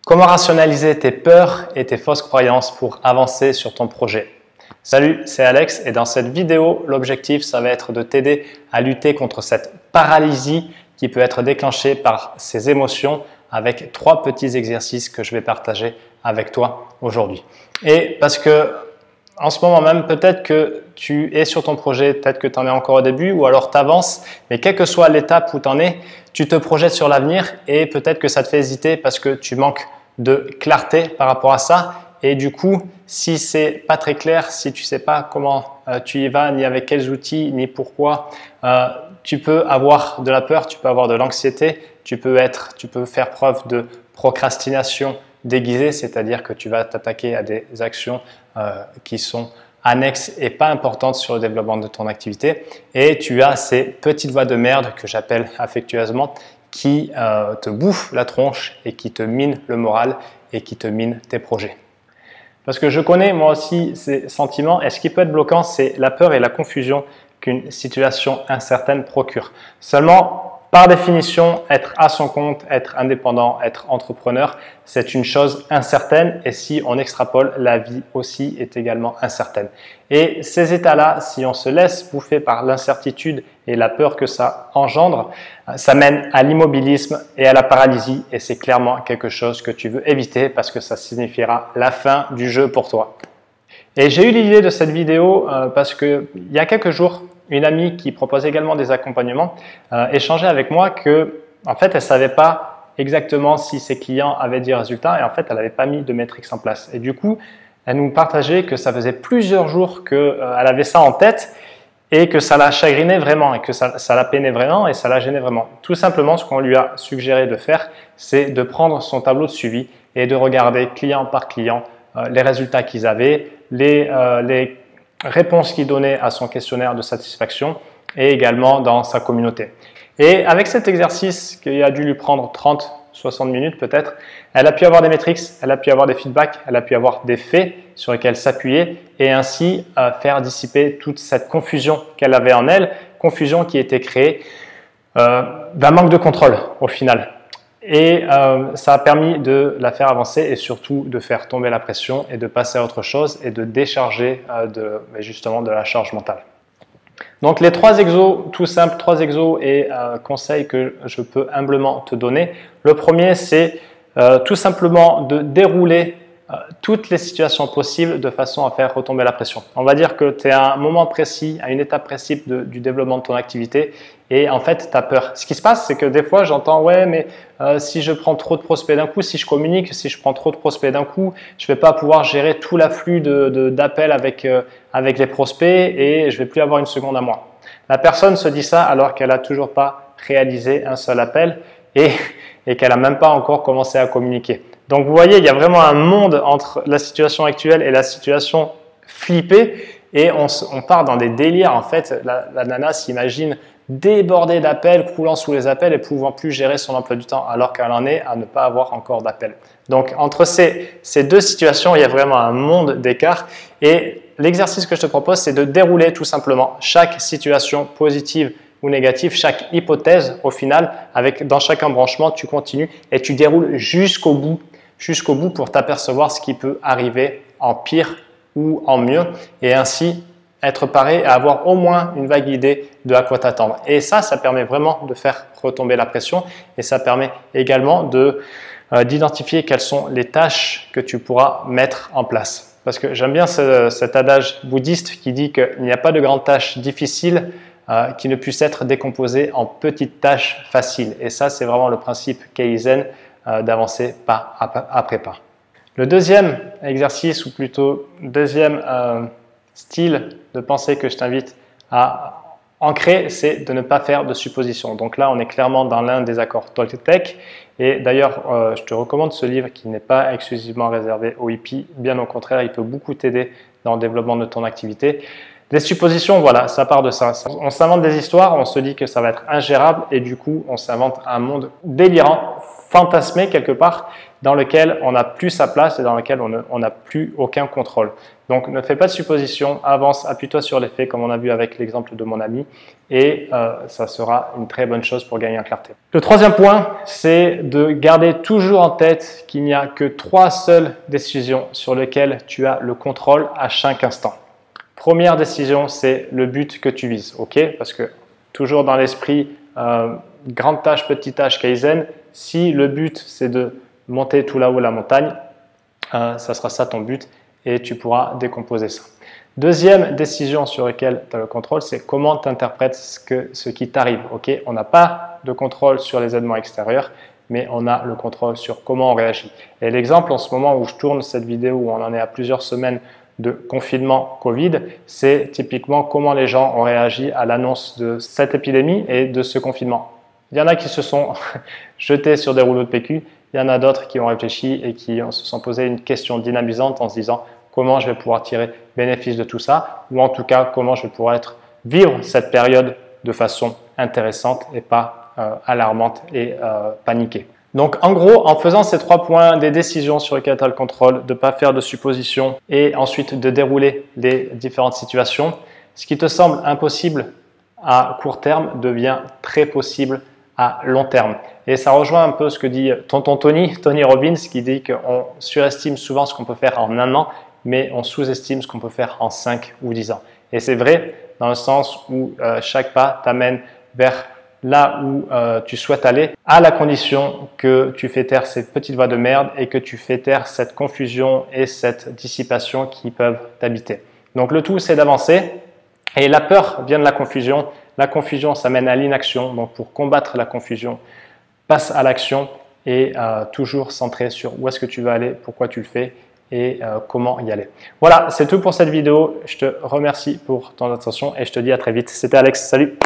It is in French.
Comment rationaliser tes peurs et tes fausses croyances pour avancer sur ton projet? Salut, c'est Alex et dans cette vidéo, l'objectif, ça va être de t'aider à lutter contre cette paralysie qui peut être déclenchée par ces émotions avec 3 petits exercices que je vais partager avec toi aujourd'hui. Et parce que en ce moment même, peut-être que tu es sur ton projet, peut-être que tu en es encore au début ou alors tu avances, mais quelle que soit l'étape où tu en es, tu te projettes sur l'avenir et peut-être que ça te fait hésiter parce que tu manques de clarté par rapport à ça. Et du coup, si c'est pas très clair, si tu sais pas comment tu y vas, ni avec quels outils, ni pourquoi, tu peux avoir de la peur, tu peux avoir de l'anxiété, tu peux faire preuve de procrastination déguisée, c'est-à-dire que tu vas t'attaquer à des actions qui sont annexes et pas importantes sur le développement de ton activité. Et tu as ces petites voix de merde que j'appelle affectueusement qui te bouffent la tronche et qui te minent le moral et qui te minent tes projets. Parce que je connais moi aussi ces sentiments et ce qui peut être bloquant, c'est la peur et la confusion qu'une situation incertaine procure. Seulement, par définition, être à son compte, être indépendant, être entrepreneur, c'est une chose incertaine et si on extrapole, la vie aussi est également incertaine. Et ces états-là, si on se laisse bouffer par l'incertitude et la peur que ça engendre, ça mène à l'immobilisme et à la paralysie et c'est clairement quelque chose que tu veux éviter parce que ça signifiera la fin du jeu pour toi. Et j'ai eu l'idée de cette vidéo parce qu'il y a quelques jours, une amie qui propose également des accompagnements échangeait avec moi que, en fait, elle ne savait pas exactement si ses clients avaient des résultats et en fait, elle n'avait pas mis de métriques en place. Et du coup, elle nous partageait que ça faisait plusieurs jours qu'elle avait ça en tête et que ça la chagrinait vraiment et que ça la peinait vraiment et ça la gênait vraiment. Tout simplement, ce qu'on lui a suggéré de faire, c'est de prendre son tableau de suivi et de regarder client par client les résultats qu'ils avaient, les réponses qu'il donnait à son questionnaire de satisfaction et également dans sa communauté. Et avec cet exercice qui a dû lui prendre 30-60 minutes peut-être, elle a pu avoir des métriques, elle a pu avoir des feedbacks, elle a pu avoir des faits sur lesquels s'appuyer et ainsi faire dissiper toute cette confusion qu'elle avait en elle, confusion qui était créée d'un manque de contrôle au final. Et ça a permis de la faire avancer et surtout de faire tomber la pression et de passer à autre chose et de décharger justement de la charge mentale. Donc les 3 exos, tout simple, 3 exos et conseils que je peux humblement te donner. Le premier, c'est tout simplement de dérouler toutes les situations possibles de façon à faire retomber la pression. On va dire que tu es à un moment précis, à une étape précise du développement de ton activité et en fait, tu as peur. Ce qui se passe, c'est que des fois, j'entends « ouais, mais si je prends trop de prospects d'un coup, si je communique, si je prends trop de prospects d'un coup, je ne vais pas pouvoir gérer tout l'afflux d'appels avec les prospects et je ne vais plus avoir une seconde à moi. » La personne se dit ça alors qu'elle n'a toujours pas réalisé un seul appel et qu'elle n'a même pas encore commencé à communiquer. Donc vous voyez, il y a vraiment un monde entre la situation actuelle et la situation flippée et on part dans des délires. En fait, la nana s'imagine débordée d'appels, croulant sous les appels et pouvant plus gérer son emploi du temps alors qu'elle en est à ne pas avoir encore d'appels. Donc entre ces 2 situations, il y a vraiment un monde d'écart et l'exercice que je te propose, c'est de dérouler tout simplement chaque situation positive ou négative, chaque hypothèse au final, dans chaque embranchement, tu continues et tu déroules jusqu'au bout pour t'apercevoir ce qui peut arriver en pire ou en mieux et ainsi être paré et avoir au moins une vague idée de à quoi t'attendre. Et ça permet vraiment de faire retomber la pression et ça permet également d'identifier quelles sont les tâches que tu pourras mettre en place. Parce que j'aime bien cet adage bouddhiste qui dit qu'il n'y a pas de grandes tâches difficiles qui ne puissent être décomposées en petites tâches faciles. Et ça, c'est vraiment le principe Kaizen d'avancer pas après pas. Le deuxième exercice, ou plutôt deuxième style de pensée que je t'invite à ancrer, c'est de ne pas faire de suppositions. Donc là, on est clairement dans l'un des accords Toltec. Et d'ailleurs, je te recommande ce livre qui n'est pas exclusivement réservé aux hippies. Bien au contraire, il peut beaucoup t'aider dans le développement de ton activité. Les suppositions, voilà, ça part de ça. On s'invente des histoires, on se dit que ça va être ingérable et du coup, on s'invente un monde délirant, fantasmé quelque part, dans lequel on n'a plus sa place et dans lequel on n'a plus aucun contrôle. Donc, ne fais pas de suppositions, avance, appuie-toi sur les faits, comme on a vu avec l'exemple de mon ami, et ça sera une très bonne chose pour gagner en clarté. Le troisième point, c'est de garder toujours en tête qu'il n'y a que 3 seules décisions sur lesquelles tu as le contrôle à chaque instant. Première décision, c'est le but que tu vises, ok? Parce que toujours dans l'esprit grande tâche, petite tâche, Kaizen, si le but c'est de monter tout là-haut la montagne, ça sera ça ton but et tu pourras décomposer ça. Deuxième décision sur laquelle tu as le contrôle, c'est comment tu interprètes ce qui t'arrive. Okay, on n'a pas de contrôle sur les événements extérieurs, mais on a le contrôle sur comment on réagit. Et l'exemple en ce moment où je tourne cette vidéo, où on en est à plusieurs semaines de confinement Covid, c'est typiquement comment les gens ont réagi à l'annonce de cette épidémie et de ce confinement. Il y en a qui se sont jetés sur des rouleaux de PQ, il y en a d'autres qui ont réfléchi et qui se sont posé une question dynamisante en se disant comment je vais pouvoir tirer bénéfice de tout ça, ou en tout cas comment je vais pouvoir vivre cette période de façon intéressante et pas alarmante et paniquée. Donc en gros, en faisant ces 3 points, des décisions sur lesquelles tu as le contrôle, de ne pas faire de suppositions et ensuite de dérouler les différentes situations, ce qui te semble impossible à court terme devient très possible à long terme. Et ça rejoint un peu ce que dit tonton Tony Robbins, qui dit qu'on surestime souvent ce qu'on peut faire en 1 an, mais on sous-estime ce qu'on peut faire en 5 ou 10 ans. Et c'est vrai dans le sens où chaque pas t'amène vers là où tu souhaites aller, à la condition que tu fais taire ces petites voix de merde et que tu fais taire cette confusion et cette dissipation qui peuvent t'habiter. Donc le tout, c'est d'avancer. Et la peur vient de la confusion. La confusion, ça mène à l'inaction. Donc pour combattre la confusion, passe à l'action et toujours centré sur où est-ce que tu veux aller, pourquoi tu le fais et comment y aller. Voilà, c'est tout pour cette vidéo. Je te remercie pour ton attention et je te dis à très vite. C'était Alex, salut!